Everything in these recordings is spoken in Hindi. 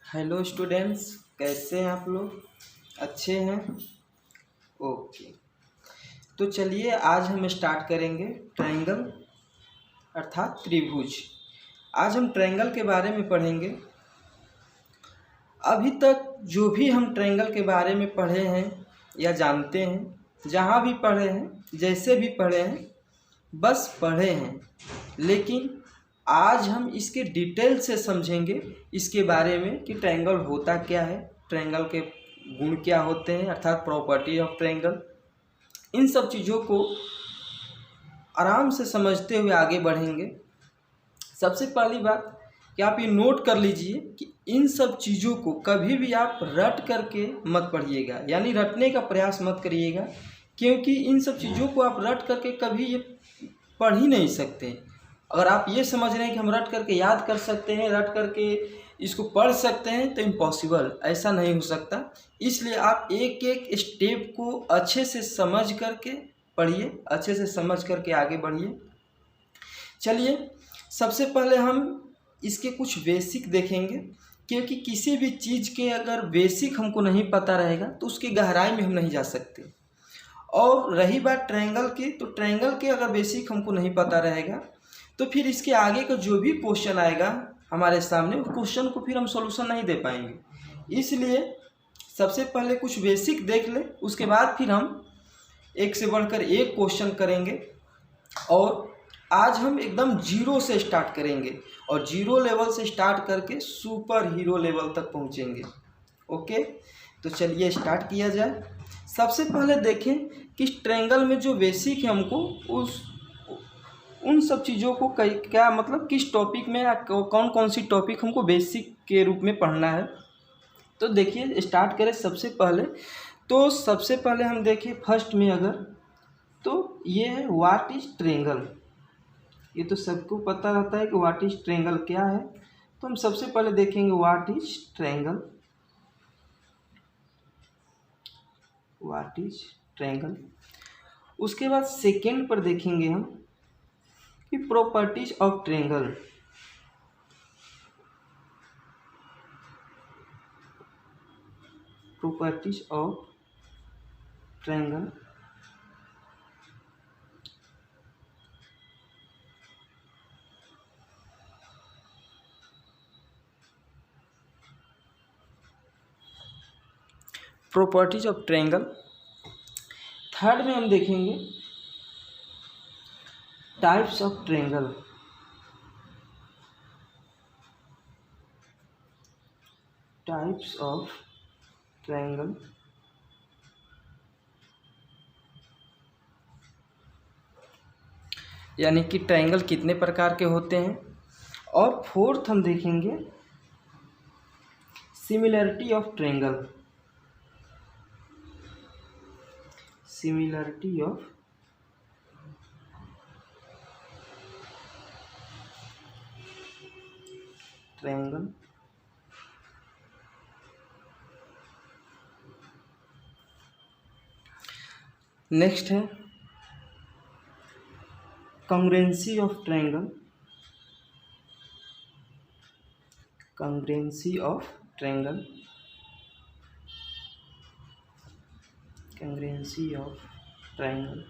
हेलो स्टूडेंट्स, कैसे हैं आप लोग? अच्छे हैं? ओके। तो चलिए आज हम स्टार्ट करेंगे ट्रायंगल अर्थात त्रिभुज। आज हम ट्रायंगल के बारे में पढ़ेंगे। अभी तक जो भी हम ट्रायंगल के बारे में पढ़े हैं या जानते हैं, जहाँ भी पढ़े हैं, जैसे भी पढ़े हैं, बस पढ़े हैं, लेकिन आज हम इसके डिटेल से समझेंगे इसके बारे में कि ट्रायंगल होता क्या है, ट्रायंगल के गुण क्या होते हैं अर्थात प्रॉपर्टी ऑफ ट्रायंगल। इन सब चीज़ों को आराम से समझते हुए आगे बढ़ेंगे। सबसे पहली बात कि आप ये नोट कर लीजिए कि इन सब चीज़ों को कभी भी आप रट करके मत पढ़िएगा, यानी रटने का प्रयास मत करिएगा, क्योंकि इन सब चीज़ों को आप रट करके कभी ये पढ़ ही नहीं सकते। अगर आप ये समझ रहे हैं कि हम रट करके याद कर सकते हैं, रट करके इसको पढ़ सकते हैं, तो इम्पॉसिबल, ऐसा नहीं हो सकता। इसलिए आप एक एक स्टेप को अच्छे से समझ करके पढ़िए, अच्छे से समझ करके आगे बढ़िए। चलिए सबसे पहले हम इसके कुछ बेसिक देखेंगे, क्योंकि किसी भी चीज़ के अगर बेसिक हमको नहीं पता रहेगा तो उसकी गहराई में हम नहीं जा सकते। और रही बात ट्रायंगल की, तो ट्रायंगल के अगर बेसिक हमको नहीं पता रहेगा तो फिर इसके आगे का जो भी क्वेश्चन आएगा हमारे सामने, उस क्वेश्चन को फिर हम सॉल्यूशन नहीं दे पाएंगे। इसलिए सबसे पहले कुछ बेसिक देख ले, उसके बाद फिर हम एक से बढ़कर एक क्वेश्चन करेंगे। और आज हम एकदम जीरो से स्टार्ट करेंगे और जीरो लेवल से स्टार्ट करके सुपर हीरो लेवल तक पहुंचेंगे। ओके, तो चलिए स्टार्ट किया जाए। सबसे पहले देखें कि ट्रायंगल में जो बेसिक है हमको उन सब चीज़ों को क्या मतलब किस टॉपिक में या कौन कौन सी टॉपिक हमको बेसिक के रूप में पढ़ना है। तो देखिए स्टार्ट करें। सबसे पहले हम देखें फर्स्ट में अगर, तो ये है व्हाट इज ट्रायंगल। ये तो सबको पता रहता है कि व्हाट इज ट्रायंगल क्या है। तो हम सबसे पहले देखेंगे what is triangle. What is triangle. उसके बाद सेकेंड पर देखेंगे हम कि properties of triangle. Properties of triangle. Properties of triangle. Third में हम देखेंगे types of triangle. Types of triangle. यानी कि ट्रायंगल कितने प्रकार के होते हैं। और फोर्थ हम देखेंगे similarity of triangle. Similarity of triangle. Next है congruency of triangle. Congruency of triangle. Congruency of triangle.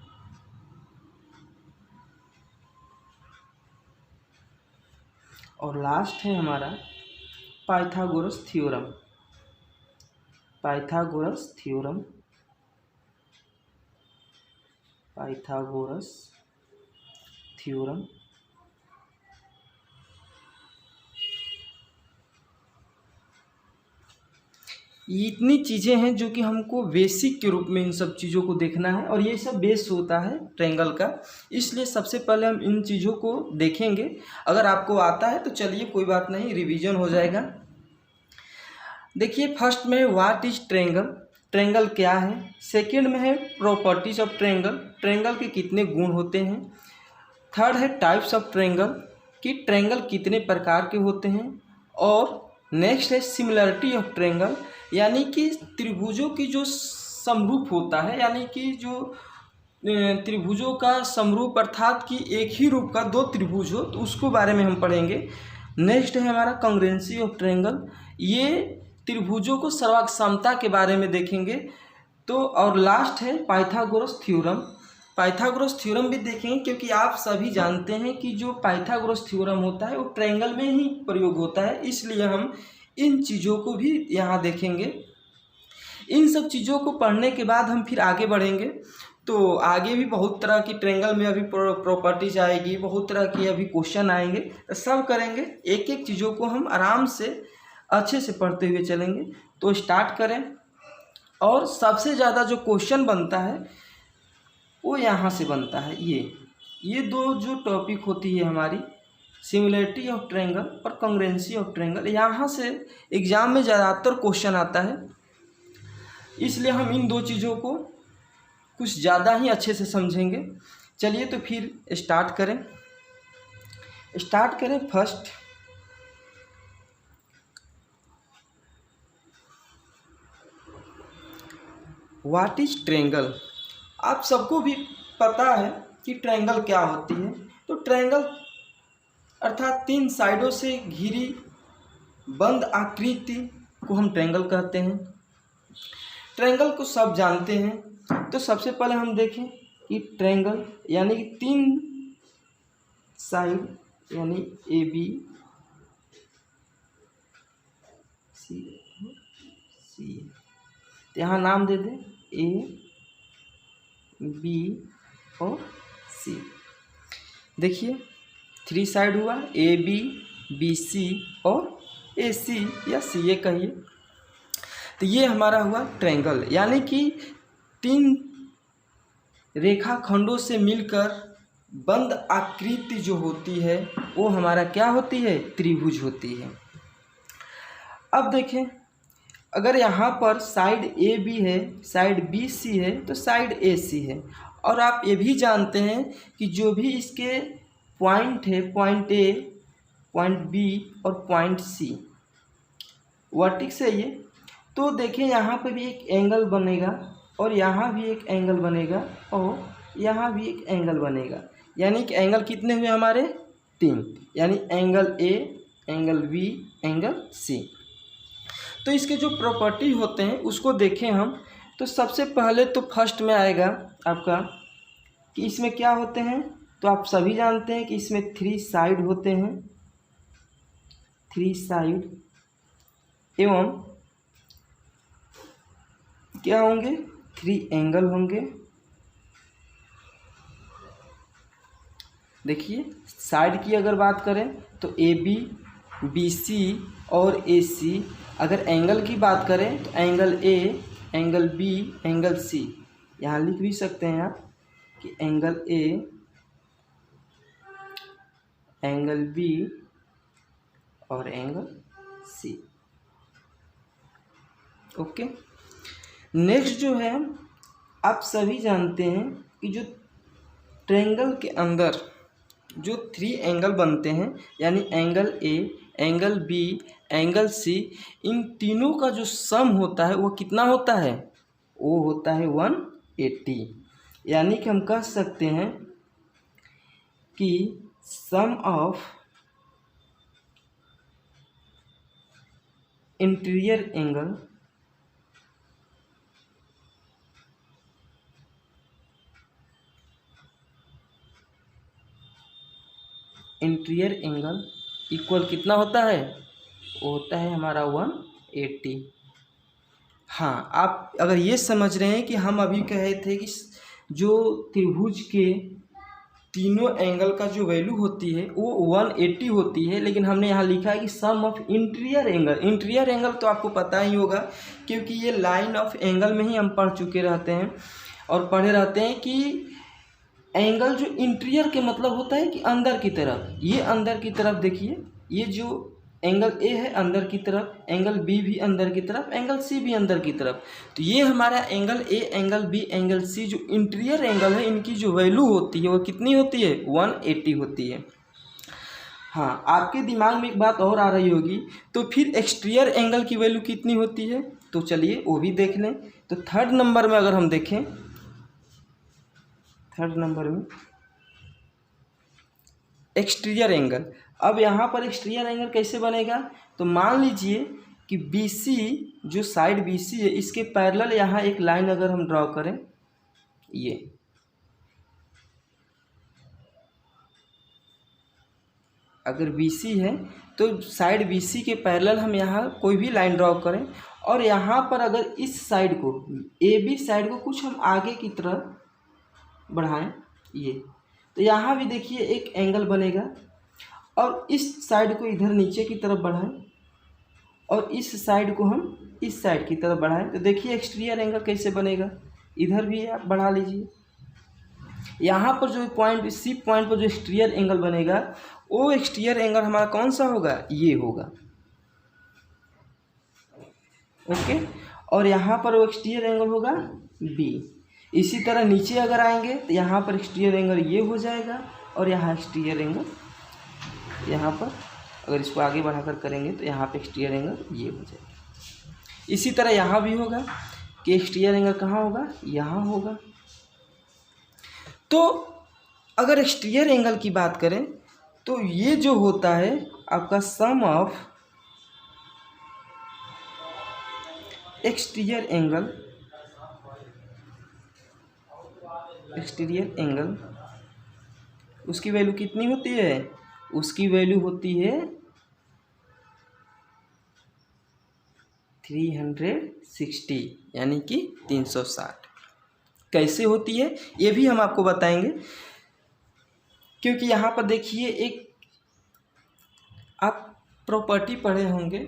और लास्ट है हमारा Pythagoras theorem. Pythagoras theorem. Pythagoras theorem. इतनी चीज़ें हैं जो कि हमको बेसिक के रूप में इन सब चीज़ों को देखना है, और ये सब बेस होता है ट्रायंगल का। इसलिए सबसे पहले हम इन चीज़ों को देखेंगे। अगर आपको आता है तो चलिए कोई बात नहीं, रिवीजन हो जाएगा। देखिए फर्स्ट में व्हाट इज ट्रायंगल। ट्रायंगल क्या है। सेकंड में है प्रॉपर्टीज ऑफ ट्रायंगल। ट्रायंगल के कितने गुण होते हैं। थर्ड है टाइप्स ऑफ ट्रायंगल, कि ट्रायंगल कितने प्रकार के होते हैं। और नेक्स्ट है सिमिलरिटी ऑफ ट्रायंगल, यानी कि त्रिभुजों की जो समरूप होता है, यानी कि जो त्रिभुजों का समरूप अर्थात कि एक ही रूप का दो त्रिभुज हो, तो उसको बारे में हम पढ़ेंगे। नेक्स्ट है हमारा कॉन्ग्रुएंसी ऑफ ट्रायंगल। ये त्रिभुजों को सर्वाक्षमता के बारे में देखेंगे। तो और लास्ट है पाइथागोरस थ्योरम। पाइथागोरस थ्योरम भी देखेंगे क्योंकि आप सभी जानते हैं कि जो पाइथागोरस थ्योरम होता है वो ट्रायंगल में ही प्रयोग होता है, इसलिए हम इन चीज़ों को भी यहाँ देखेंगे। इन सब चीज़ों को पढ़ने के बाद हम फिर आगे बढ़ेंगे। तो आगे भी बहुत तरह की ट्रायंगल में अभी प्रॉपर्टीज आएगी, बहुत तरह की अभी क्वेश्चन आएंगे, तो सब करेंगे। एक एक चीज़ों को हम आराम से अच्छे से पढ़ते हुए चलेंगे। तो स्टार्ट करें। और सबसे ज़्यादा जो क्वेश्चन बनता है वो यहाँ से बनता है। ये दो जो टॉपिक होती है हमारी, सिमिलरिटी ऑफ ट्रायंगल और कॉन्ग्रुएंसी ऑफ ट्रायंगल, यहाँ से एग्ज़ाम में ज़्यादातर क्वेश्चन आता है, इसलिए हम इन दो चीज़ों को कुछ ज़्यादा ही अच्छे से समझेंगे। चलिए तो फिर स्टार्ट करें। First what is triangle. आप सबको भी पता है कि ट्रायंगल क्या होती है। तो ट्रायंगल अर्थात 3 साइडों से घिरी बंद आकृति को हम ट्रायंगल कहते हैं। ट्रायंगल को सब जानते हैं। तो सबसे पहले हम देखें कि ट्रायंगल यानी कि 3 साइड यानी ए बी सी, तो यहाँ नाम दे दें ए बी और सी। देखिए 3 साइड हुआ, ए बी, बी सी और ए सी या सी ए कहिए। तो ये हमारा हुआ ट्रायंगल, यानी कि 3 रेखाखंडों से मिलकर बंद आकृति जो होती है वो हमारा क्या होती है, त्रिभुज होती है। अब देखें, अगर यहाँ पर साइड ए बी है, साइड बी सी है, तो साइड ए सी है। और आप ये भी जानते हैं कि जो भी इसके पॉइंट है, पॉइंट ए, पॉइंट बी और पॉइंट सी वर्टिक्स है ये। तो देखें यहाँ पे भी एक एंगल बनेगा और यहाँ भी एक एंगल बनेगा और यहाँ भी एक एंगल बनेगा, यानी कि एंगल कितने हुए हमारे, 3, यानी angle A, angle B, angle C. तो इसके जो प्रॉपर्टी होते हैं उसको देखें हम। तो सबसे पहले तो फर्स्ट में आएगा आपका कि इसमें क्या होते हैं। तो आप सभी जानते हैं कि इसमें 3 साइड होते हैं, 3 साइड एवं क्या होंगे, 3 एंगल होंगे। देखिए साइड की अगर बात करें तो ए बी, बी सी और ए सी। अगर एंगल की बात करें तो angle A, angle B, angle C. यहाँ लिख भी सकते हैं आप कि एंगल ए, एंगल बी और एंगल सी। ओके। नेक्स्ट जो है, आप सभी जानते हैं कि जो ट्रायंगल के अंदर जो 3 एंगल बनते हैं, यानी angle A, angle B, angle C, इन तीनों का जो सम होता है वो कितना होता है, वो होता है 180। यानी कि हम कह सकते हैं कि sum of interior angle equal कितना होता है, वो होता है हमारा 180। हाँ, आप अगर ये समझ रहे हैं कि हम अभी कहे थे कि जो त्रिभुज के तीनों एंगल का जो वैल्यू होती है वो 180 होती है, लेकिन हमने यहाँ लिखा है कि सम ऑफ इंटीरियर एंगल तो आपको पता ही होगा, क्योंकि ये लाइन ऑफ एंगल में ही हम पढ़ चुके रहते हैं और पढ़े रहते हैं कि एंगल जो इंटीरियर के मतलब होता है कि अंदर की तरफ। ये अंदर की तरफ देखिए, ये जो एंगल ए है अंदर की तरफ, एंगल बी भी अंदर की तरफ, एंगल सी भी अंदर की तरफ। तो ये हमारा angle A, angle B, angle C जो इंटीरियर एंगल है, इनकी जो वैल्यू होती है वो कितनी होती है, 180 होती है। हाँ, आपके दिमाग में एक बात और आ रही होगी, तो फिर एक्सटीरियर एंगल की वैल्यू कितनी होती है, तो चलिए वो भी देख लें। तो 3rd नंबर में अगर हम देखें, 3rd नंबर में एक्सटीरियर एंगल, अब यहाँ पर एक्सटीरियर एंगल कैसे बनेगा, तो मान लीजिए कि BC जो साइड BC है इसके पैरेलल यहाँ एक लाइन अगर हम ड्रॉ करें, ये अगर BC है तो साइड BC के पैरेलल हम यहाँ कोई भी लाइन ड्रॉ करें और यहाँ पर अगर इस साइड को AB साइड को कुछ हम आगे की तरफ बढ़ाएं, ये तो यहाँ भी देखिए एक एंगल बनेगा और इस साइड को इधर नीचे की तरफ बढ़ाएं और इस साइड को हम इस साइड की तरफ बढ़ाएं, तो देखिए एक्सटीरियर एंगल कैसे बनेगा। इधर भी आप बढ़ा लीजिए, यहाँ पर जो पॉइंट C पॉइंट पर जो एक्सटीरियर एंगल बनेगा वो एक्सटीरियर एंगल हमारा कौन सा होगा, ये होगा। ओके, और यहाँ पर वो एक्सटीरियर एंगल होगा B। इसी तरह नीचे अगर आएंगे तो यहाँ पर एक्सटीरियर एंगल ये हो जाएगा और यहाँ एक्सटीरियर एंगल, यहाँ पर अगर इसको आगे बढ़ाकर करेंगे तो यहाँ पे एक्सटीरियर एंगल ये हो जाएगा। इसी तरह यहाँ भी होगा कि एक्सटीरियर एंगल कहाँ होगा, यहाँ होगा। तो अगर एक्सटीरियर एंगल की बात करें तो ये जो होता है आपका सम ऑफ एक्सटीरियर एंगल उसकी वैल्यू कितनी होती है, उसकी वैल्यू होती है 360 यानी कि 360। कैसे होती है ये भी हम आपको बताएंगे, क्योंकि यहाँ पर देखिए एक आप प्रॉपर्टी पढ़े होंगे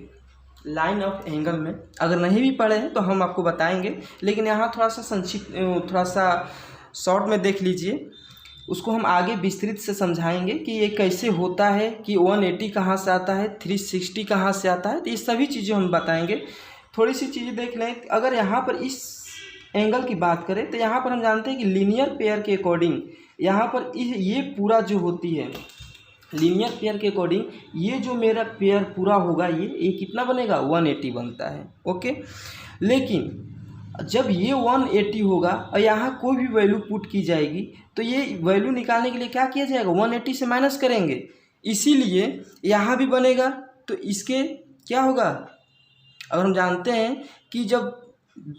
लाइन ऑफ एंगल में, अगर नहीं भी पढ़े हैं तो हम आपको बताएंगे, लेकिन यहाँ थोड़ा सा संक्षिप्त थोड़ा सा शॉर्ट में देख लीजिए, उसको हम आगे विस्तृत से समझाएंगे कि ये कैसे होता है, कि 180 कहाँ से आता है, 360 कहाँ से आता है, तो ये सभी चीज़ें हम बताएंगे। थोड़ी सी चीज़ें देख लें। अगर यहाँ पर इस एंगल की बात करें तो यहाँ पर हम जानते हैं कि लीनियर पेयर के अकॉर्डिंग यहाँ पर ये पूरा जो होती है लीनियर पेयर के अकॉर्डिंग ये जो मेरा पेयर पूरा होगा ये कितना बनेगा, 180 बनता है। ओके, लेकिन जब ये 180 होगा और यहाँ कोई भी वैल्यू पुट की जाएगी तो ये वैल्यू निकालने के लिए क्या किया जाएगा, 180 से माइनस करेंगे, इसीलिए यहाँ भी बनेगा। तो इसके क्या होगा, अगर हम जानते हैं कि जब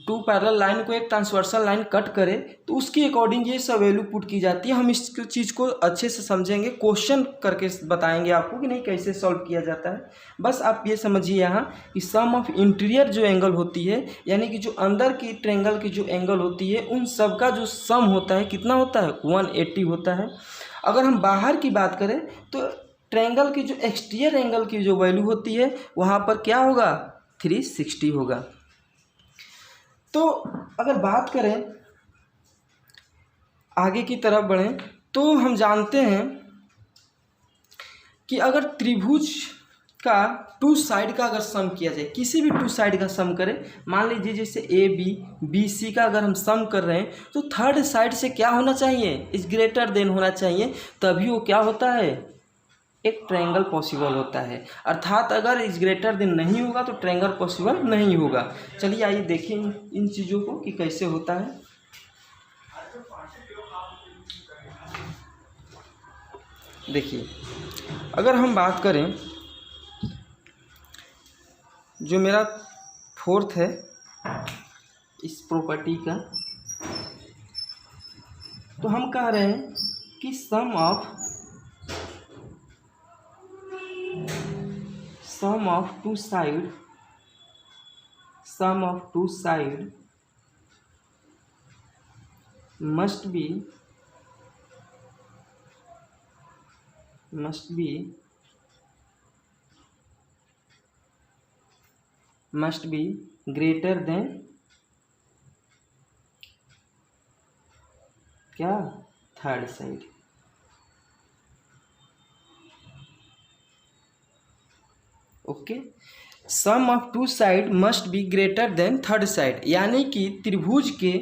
टू पैरेलल लाइन को एक ट्रांसवर्सल लाइन कट करे तो उसके अकॉर्डिंग ये सब वैल्यू पुट की जाती है। हम इस चीज़ को अच्छे से समझेंगे, क्वेश्चन करके बताएंगे आपको कि नहीं कैसे सॉल्व किया जाता है। बस आप ये समझिए यहाँ कि सम ऑफ इंटीरियर जो एंगल होती है, यानी कि जो अंदर की ट्रायंगल की जो एंगल होती है उन सब का जो सम होता है कितना होता है, 180 होता है। अगर हम बाहर की बात करें तो ट्रायंगल की जो एक्सटीरियर एंगल की जो वैल्यू होती है वहाँ पर क्या होगा, 360 होगा। तो अगर बात करें आगे की तरफ बढ़ें तो हम जानते हैं कि अगर त्रिभुज का टू साइड का अगर सम किया जाए, किसी भी टू साइड का सम करें, मान लीजिए जैसे ABC का अगर हम सम कर रहे हैं तो थर्ड साइड से क्या होना चाहिए, इज ग्रेटर देन होना चाहिए, तभी वो क्या होता है, एक ट्रायंगल पॉसिबल होता है। अर्थात अगर इज ग्रेटर देन नहीं होगा तो ट्रायंगल पॉसिबल नहीं होगा। चलिए आइए देखें इन चीज़ों को कि कैसे होता है। देखिए अगर हम बात करें जो मेरा फोर्थ है इस प्रॉपर्टी का, तो हम कह रहे हैं कि sum of two side must be greater than क्या, third side. Okay, sum of two side must be greater than third side, यानी कि त्रिभुज के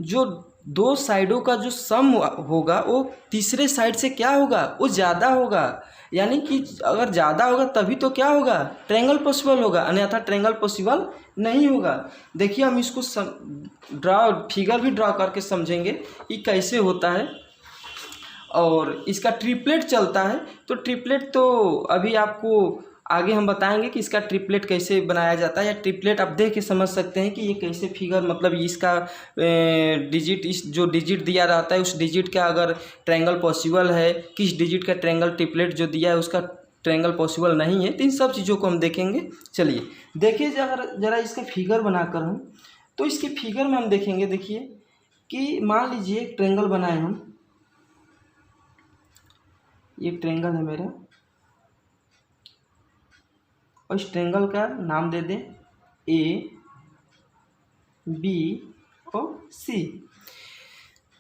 जो दो साइडों का जो सम होगा वो तीसरे साइड से क्या होगा, वो ज़्यादा होगा। यानी कि अगर ज़्यादा होगा तभी तो क्या होगा, ट्रायंगल पॉसिबल होगा, अन्यथा ट्रायंगल पॉसिबल नहीं होगा। देखिए हम इसको फिगर भी ड्रा करके समझेंगे कि कैसे होता है। और इसका ट्रिपलेट चलता है। तो ट्रिपलेट तो अभी आपको आगे हम बताएंगे कि इसका ट्रिपलेट कैसे बनाया जाता है, या ट्रिपलेट आप देख के समझ सकते हैं कि ये कैसे फिगर, मतलब इसका डिजिट, इस जो डिजिट दिया रहता है उस डिजिट का अगर ट्रायंगल पॉसिबल है, किस डिजिट का ट्रायंगल ट्रिपलेट जो दिया है उसका ट्रायंगल पॉसिबल नहीं है। तो इन सब चीज़ों को हम देखेंगे। चलिए देखिए ज़रा इसका फिगर बनाकर हम, तो इसके फिगर में हम देखेंगे। देखिए कि मान लीजिए एक ट्रायंगल बनाए हम, ये ट्रायंगल है मेरा, और इस ट्रायंगल का नाम दे दें ए बी और सी।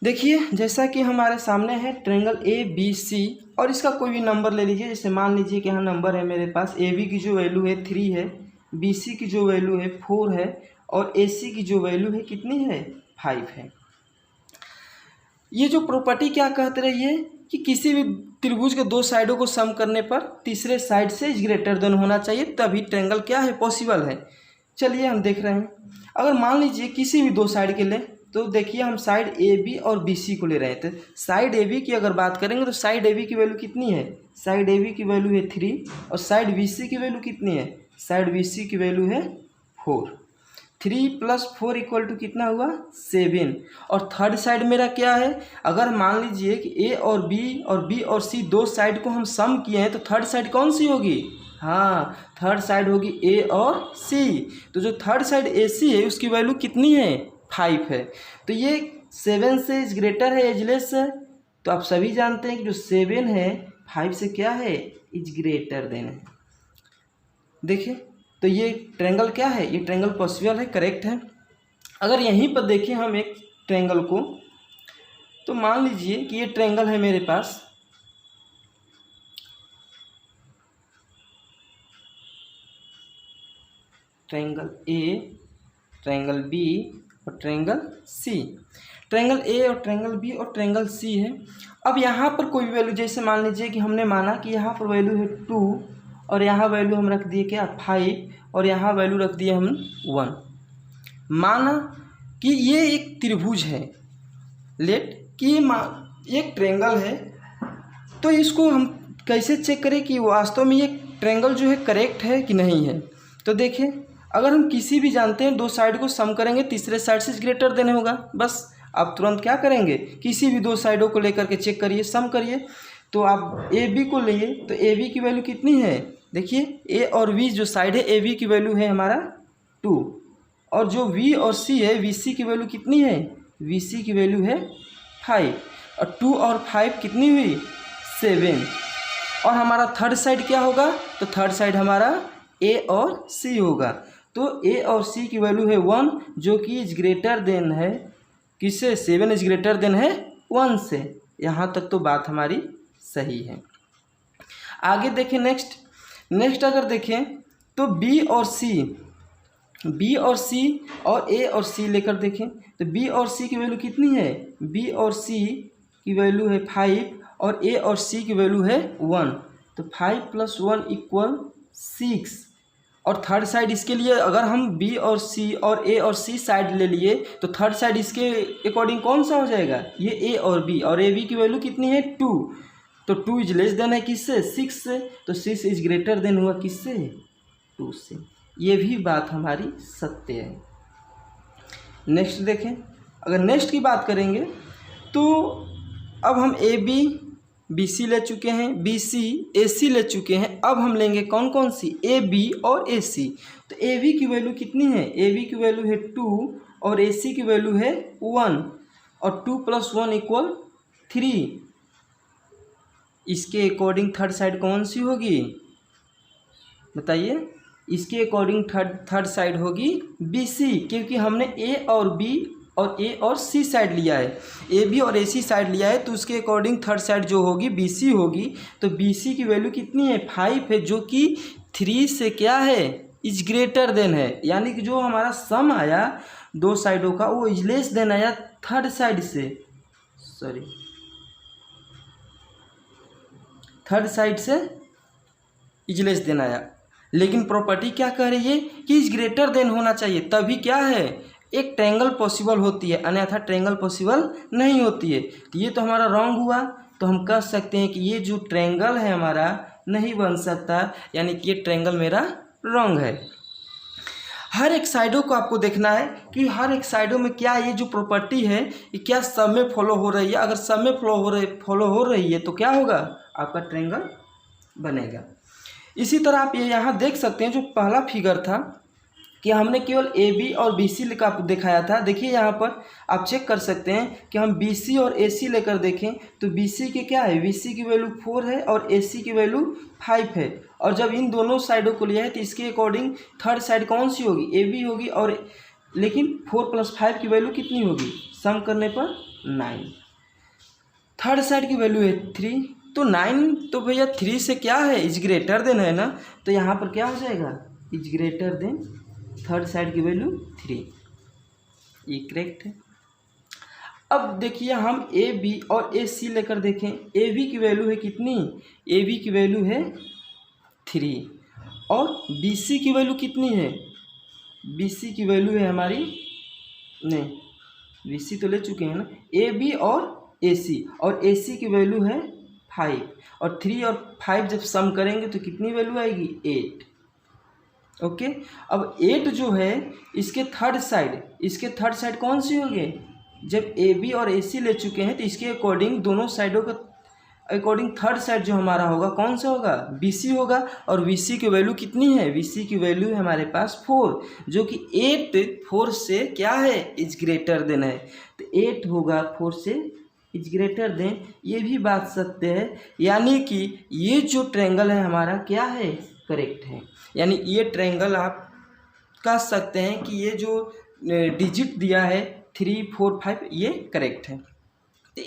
देखिए जैसा कि हमारे सामने है ट्रायंगल ए बी सी, और इसका कोई भी नंबर ले लीजिए। जैसे मान लीजिए कि यहाँ नंबर है मेरे पास, ए बी की जो वैल्यू है 3 है, बी सी की जो वैल्यू है 4 है, और ए सी की जो वैल्यू है कितनी है 5 है। ये जो प्रॉपर्टी क्या कहते रही है कि किसी भी त्रिभुज के दो साइडों को सम करने पर तीसरे साइड से इज ग्रेटर देन होना चाहिए, तभी ट्रायंगल क्या है पॉसिबल है। चलिए हम देख रहे हैं, अगर मान लीजिए किसी भी दो साइड के लें, तो देखिए हम साइड ए बी और बी सी को ले रहे थे। साइड ए बी की अगर बात करेंगे तो साइड ए बी की वैल्यू कितनी है, साइड ए बी की वैल्यू है 3, और साइड बी सी की वैल्यू कितनी है, साइड बी सी की वैल्यू है 4। 3 + 4 = कितना हुआ 7। और थर्ड साइड मेरा क्या है, अगर मान लीजिए कि ए और बी और सी दो साइड को हम सम किए हैं, तो थर्ड साइड कौन सी होगी, हाँ थर्ड साइड होगी ए और सी। तो जो थर्ड साइड ए सी है उसकी वैल्यू कितनी है 5 है। तो ये 7 से इज ग्रेटर है, एजलेस है। तो आप सभी जानते हैं कि जो 7 है 5 से क्या है, इज ग्रेटर देन है। देखिए तो ये ट्रायंगल क्या है, ये ट्रायंगल पॉसिबल है, करेक्ट है। अगर यहीं पर देखें हम एक ट्रायंगल को, तो मान लीजिए कि ये ट्रायंगल है मेरे पास, ट्रायंगल ए, ट्रायंगल बी और ट्रायंगल सी। ट्रायंगल ए और ट्रायंगल बी और ट्रायंगल सी है। अब यहाँ पर कोई भी वैल्यू, जैसे मान लीजिए कि हमने माना कि यहाँ पर वैल्यू है 2, और यहाँ वैल्यू हम रख दिए क्या 5, और यहाँ वैल्यू रख दिए हम 1। माना कि ये एक त्रिभुज है, लेट कि एक ट्रायंगल है, तो इसको हम कैसे चेक करें कि वास्तव में ये ट्रायंगल जो है करेक्ट है कि नहीं है। तो देखें, अगर हम किसी भी जानते हैं दो साइड को सम करेंगे तीसरे साइड से ग्रेटर देन होगा, बस आप तुरंत क्या करेंगे, किसी भी दो साइडों को लेकर के चेक करिए, सम करिए। तो आप ए बी को लिए, तो ए बी की वैल्यू कितनी है, देखिए ए और बी जो साइड है ए बी की वैल्यू है हमारा 2, और जो वी और सी है वी सी की वैल्यू कितनी है, वी सी की वैल्यू है 5, और 2 और 5 कितनी हुई 7। और हमारा थर्ड साइड क्या होगा, तो थर्ड साइड हमारा ए और सी होगा। तो ए और सी की वैल्यू है 1, जो कि इज ग्रेटर देन है किससे, 7 इज ग्रेटर देन है 1 से। यहाँ तक तो बात हमारी सही है। आगे देखें नेक्स्ट अगर देखें तो बी और सी और ए और सी लेकर देखें, तो बी और सी की वैल्यू कितनी है, बी और सी की वैल्यू है 5, और ए और सी की वैल्यू है 1। तो 5 + 1 = 6। और थर्ड साइड इसके लिए अगर हम बी और सी और ए और सी साइड ले लिए, तो थर्ड साइड इसके अकॉर्डिंग कौन सा हो जाएगा, ये ए और बी, और ए बी की वैल्यू कितनी है 2। तो 2 इज लेस देन है किससे, 6 से। तो 6 इज ग्रेटर देन हुआ किससे, 2 से। ये भी बात हमारी सत्य है। नेक्स्ट देखें, अगर नेक्स्ट की बात करेंगे तो अब हम ए बी बी सी ले चुके हैं, बी सी ए सी ले चुके हैं। अब हम लेंगे कौन कौन सी, ए बी और ए सी। तो ए बी की वैल्यू कितनी है, ए बी की वैल्यू है 2, और ए सी की वैल्यू है 1, और 2 + 1 = 3। इसके अकॉर्डिंग थर्ड साइड कौन सी होगी, बताइए। इसके अकॉर्डिंग थर्ड साइड होगी बी सी, क्योंकि हमने ए और बी और ए और सी साइड लिया है, ए बी और ए सी साइड लिया है, तो उसके अकॉर्डिंग थर्ड साइड जो होगी बी सी होगी। तो बी सी की वैल्यू कितनी है 5 है, जो कि 3 से क्या है, इज ग्रेटर देन है। यानी कि जो हमारा सम आया दो साइडों का वो इज लेस देन आया थर्ड साइड से, थर्ड साइड से इज लेस देन आया। लेकिन प्रॉपर्टी क्या कह रही है कि इज ग्रेटर देन होना चाहिए, तभी क्या है एक ट्रायंगल पॉसिबल होती है, अन्यथा ट्रायंगल पॉसिबल नहीं होती है। तो ये तो हमारा रॉन्ग हुआ। तो हम कह सकते हैं कि ये जो ट्रायंगल है हमारा नहीं बन सकता, यानी कि ये ट्रायंगल मेरा रॉन्ग है। हर एक साइडों को आपको देखना है कि हर एक साइडों में क्या ये जो प्रॉपर्टी है ये क्या सब में फॉलो हो रही है। अगर सब में फॉलो हो रही है तो क्या होगा, आपका ट्रायंगल बनेगा। इसी तरह आप ये यहाँ देख सकते हैं जो पहला फिगर था कि हमने केवल ए बी और बी सी का दिखाया था। देखिए यहाँ पर आप चेक कर सकते हैं कि हम बी सी और ए सी लेकर देखें तो बी सी के क्या है, बी सी की वैल्यू 4 है और ए सी की वैल्यू 5 है। और जब इन दोनों साइडों को लिया है तो इसके अकॉर्डिंग थर्ड साइड कौन सी होगी, ए बी होगी। और लेकिन 4 + 5 की वैल्यू कितनी होगी, सम करने पर 9। थर्ड साइड की वैल्यू है 3, तो 9 तो भैया 3 से क्या है, इज ग्रेटर देन है ना, तो यहाँ पर क्या हो जाएगा, is greater than third side की वैल्यू 3, ये करेक्ट है। अब देखिए हम ए बी और ए सी लेकर देखें, ए बी की वैल्यू है कितनी, ए बी की वैल्यू है 3 और बी सी की वैल्यू कितनी है, बी सी की वैल्यू है हमारी, नहीं बी सी तो ले चुके हैं ना, ए बी और ए सी, और ए सी की वैल्यू है 5 और 3 और 5 जब सम करेंगे तो कितनी वैल्यू आएगी, 8। ओके अब 8 जो है इसके थर्ड साइड कौन सी होगी, जब ए बी और ए सी ले चुके हैं तो इसके अकॉर्डिंग दोनों साइडों का अकॉर्डिंग थर्ड साइड जो हमारा होगा कौन सा होगा, बी सी होगा। और बी सी की वैल्यू कितनी है, बी सी की वैल्यू है हमारे पास 4, जो कि 8 4 से क्या है, इज ग्रेटर देन है, तो 8 होगा 4 से इज ग्रेटर देन, ये भी बात सत्य है। यानी कि ये जो ट्रायंगल है हमारा क्या है, करेक्ट है। यानी ये ट्रायंगल आप कह सकते हैं कि ये जो डिजिट दिया है 3 4 5 ये करेक्ट है। तो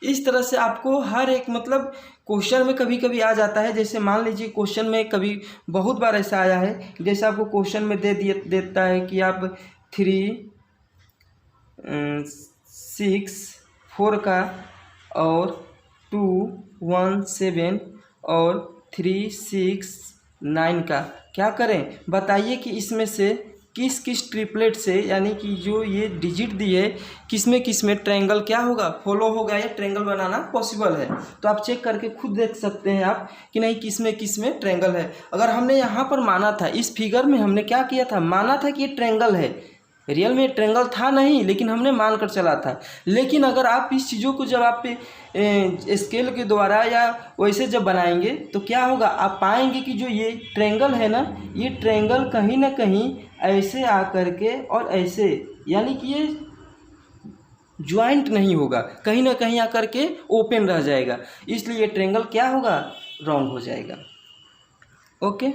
इस तरह से आपको हर एक मतलब क्वेश्चन में कभी कभी आ जाता है, जैसे मान लीजिए क्वेश्चन में कभी बहुत बार ऐसा आया है, जैसे आपको क्वेश्चन में देता है कि आप 3 6 4 का और 2 1 7 और 3 6 9 का क्या करें, बताइए कि इसमें से किस ट्रिपलेट से, यानी कि जो ये डिजिट दी है किस में ट्रायंगल क्या होगा, फॉलो होगा या ट्रायंगल बनाना पॉसिबल है। तो आप चेक करके खुद देख सकते हैं आप कि नहीं किस में ट्रायंगल है। अगर हमने यहाँ पर माना था, इस फिगर में हमने क्या किया था, माना था कि ये ट्रायंगल है, रियल में ट्रायंगल था नहीं, लेकिन हमने मान कर चला था। लेकिन अगर आप इस चीज़ों को जब आप स्केल के द्वारा या वैसे जब बनाएंगे तो क्या होगा, आप पाएंगे कि जो ये ट्रायंगल है ना, ये ट्रायंगल कहीं ना कहीं ऐसे आ करके और ऐसे, यानी कि ये ज्वाइंट नहीं होगा, कहीं ना कहीं आकर के ओपन रह जाएगा, इसलिए ये ट्रायंगल क्या होगा, रॉन्ग हो जाएगा। ओके।